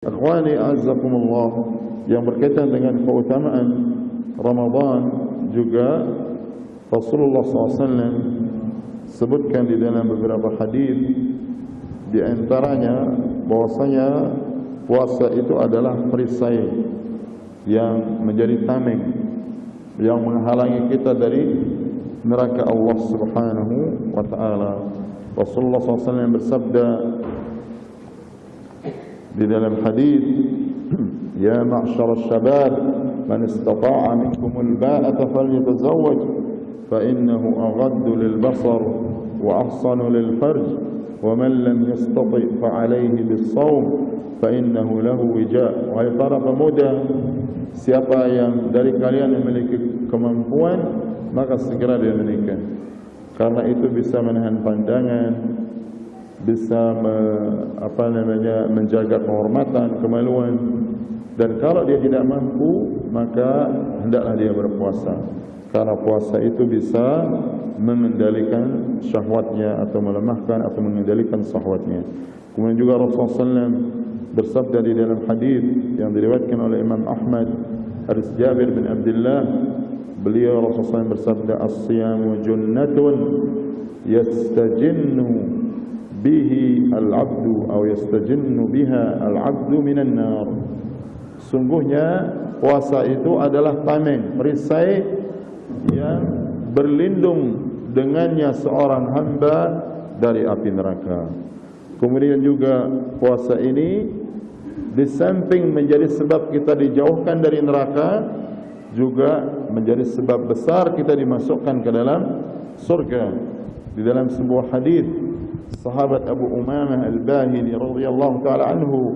Akhwani azzakumullah, yang berkaitan dengan keutamaan Ramadan juga Rasulullah SAW sebutkan di dalam beberapa hadis, di antaranya bahwasanya puasa itu adalah perisai yang menjadi tameng yang menghalangi kita dari neraka Allah Subhanahu wa taala. Rasulullah SAW bersabda di dalam hadis, ya ma'syar asy-syabab man istata'a minkum al-ba'ata falyatazawwaj fa innahu aghaddu lil-basar wa ahsanu lil-farj wa man lam yastati' fa 'alayhi bis-shawm fa innahu lahu wija'. Wahai para pemuda, siapa yang dari kalian memiliki kemampuan maka segera dia menikah, karena itu bisa menahan pandangan, bisa menjaga kehormatan, kemaluan. Dan kalau dia tidak mampu, maka hendaklah dia berpuasa, karena puasa itu bisa mengendalikan syahwatnya atau melemahkan atau mengendalikan syahwatnya. Kemudian juga Rasulullah SAW bersabda di dalam hadis yang diriwayatkan oleh Imam Ahmad, hadis Jabir bin Abdullah, beliau Rasulullah SAW bersabda, as-siyamu junnatun yastajinnu bihi al-'abdu aw yastajinnu biha al-'abdu minan nar. Sungguhnya puasa itu adalah tameng, perisai yang berlindung dengannya seorang hamba dari api neraka. Kemudian juga puasa ini di samping menjadi sebab kita dijauhkan dari neraka, juga menjadi sebab besar kita dimasukkan ke dalam surga. Di dalam sebuah hadis, sahabat Abu Umamah Al-Bahili radhiyallahu taala anhu,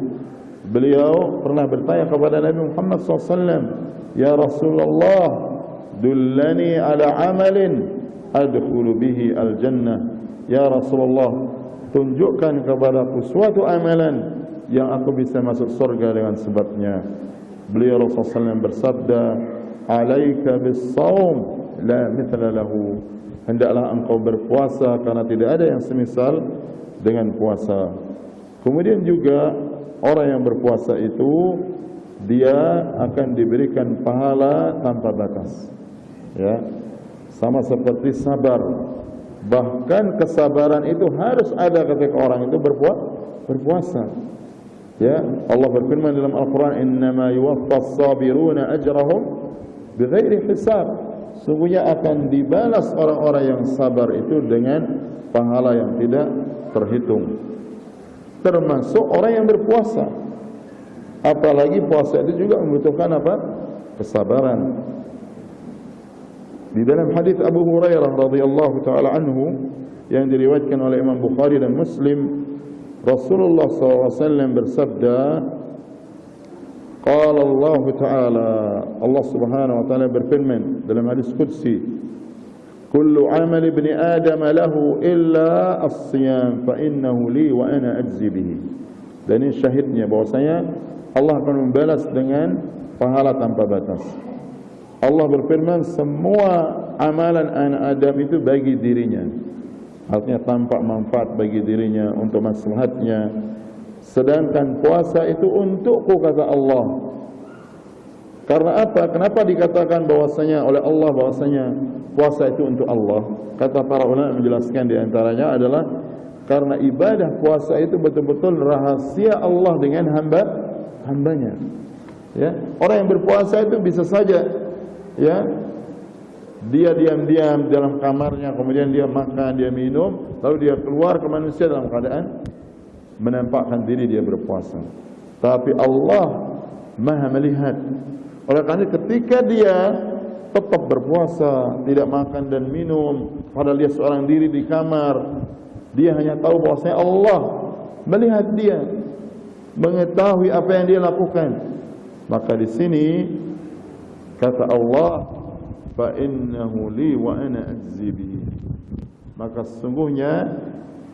beliau pernah bertanya kepada Nabi Muhammad SAW, ya Rasulullah, dullani ala amalin adkhulu bihi al-jannah. Ya Rasulullah, tunjukkan kepadaku suatu amalan yang aku bisa masuk surga dengan sebabnya. Beliau Rasulullah SAW bersabda, alaika bis-shaum la mithla lahu. Hendaklah engkau berpuasa, karena tidak ada yang semisal dengan puasa. Kemudian juga orang yang berpuasa itu dia akan diberikan pahala tanpa batas. Ya, sama seperti sabar. Bahkan kesabaran itu harus ada ketika orang itu berpuasa. Ya, Allah berfirman dalam Al-Quran, innama yuwaffas sabiruna ajrahum bighairi hisab. Sungguhnya akan dibalas orang-orang yang sabar itu dengan pahala yang tidak terhitung, termasuk orang yang berpuasa. Apalagi puasa itu juga membutuhkan apa? Kesabaran. Di dalam hadis Abu Hurairah radhiyallahu taala anhu yang diriwayatkan oleh Imam Bukhari dan Muslim, Rasulullah SAW bersabda, qala Allah Ta'ala, Allah Subhanahu wa taala berfirman dalam hadis qudsi, kullu amali ibni Adam lahu illa as-siyam fa innahu li wa ana ajzi bihi. Dan ini syahidnya bahwasanya Allah akan membalas dengan pahala tanpa batas. Allah berfirman, semua amalan anak Adam itu bagi dirinya, artinya tampak manfaat bagi dirinya, untuk maslahatnya. Sedangkan puasa itu untukku, kata Allah. Karena apa? Kenapa dikatakan bahwasanya oleh Allah bahwasanya puasa itu untuk Allah? Kata para ulama menjelaskan di antaranya adalah karena ibadah puasa itu betul-betul rahasia Allah dengan hambanya. Ya, orang yang berpuasa itu bisa saja, ya, dia diam-diam dalam kamarnya, kemudian dia makan, dia minum, lalu dia keluar ke manusia dalam keadaan menampakkan diri dia berpuasa. Tapi Allah Maha melihat. Oleh karena ketika dia tetap berpuasa, tidak makan dan minum, padahal dia seorang diri di kamar, dia hanya tahu bahwasanya Allah melihat dia, mengetahui apa yang dia lakukan. Maka di sini kata Allah, fa innahu li wa ana ajzi bihi. Maka sesungguhnya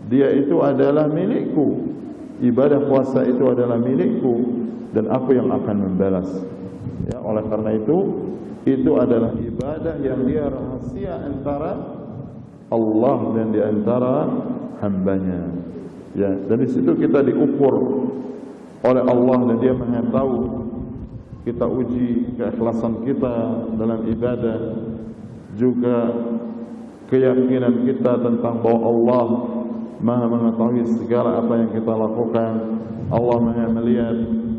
dia itu adalah milikku. Ibadah puasa itu adalah milikku dan aku yang akan membalas. Ya, oleh karena itu adalah ibadah yang dia rahasia antara Allah dan di antara hambanya. Ya, dan di situ kita diukur oleh Allah dan Dia Maha tahu. Kita uji keikhlasan kita dalam ibadah, juga keyakinan kita tentang bahwa Allah Maha mengetahui segala apa yang kita lakukan, Allah Maha melihat,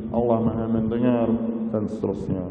Allah Maha mendengar, dan seterusnya.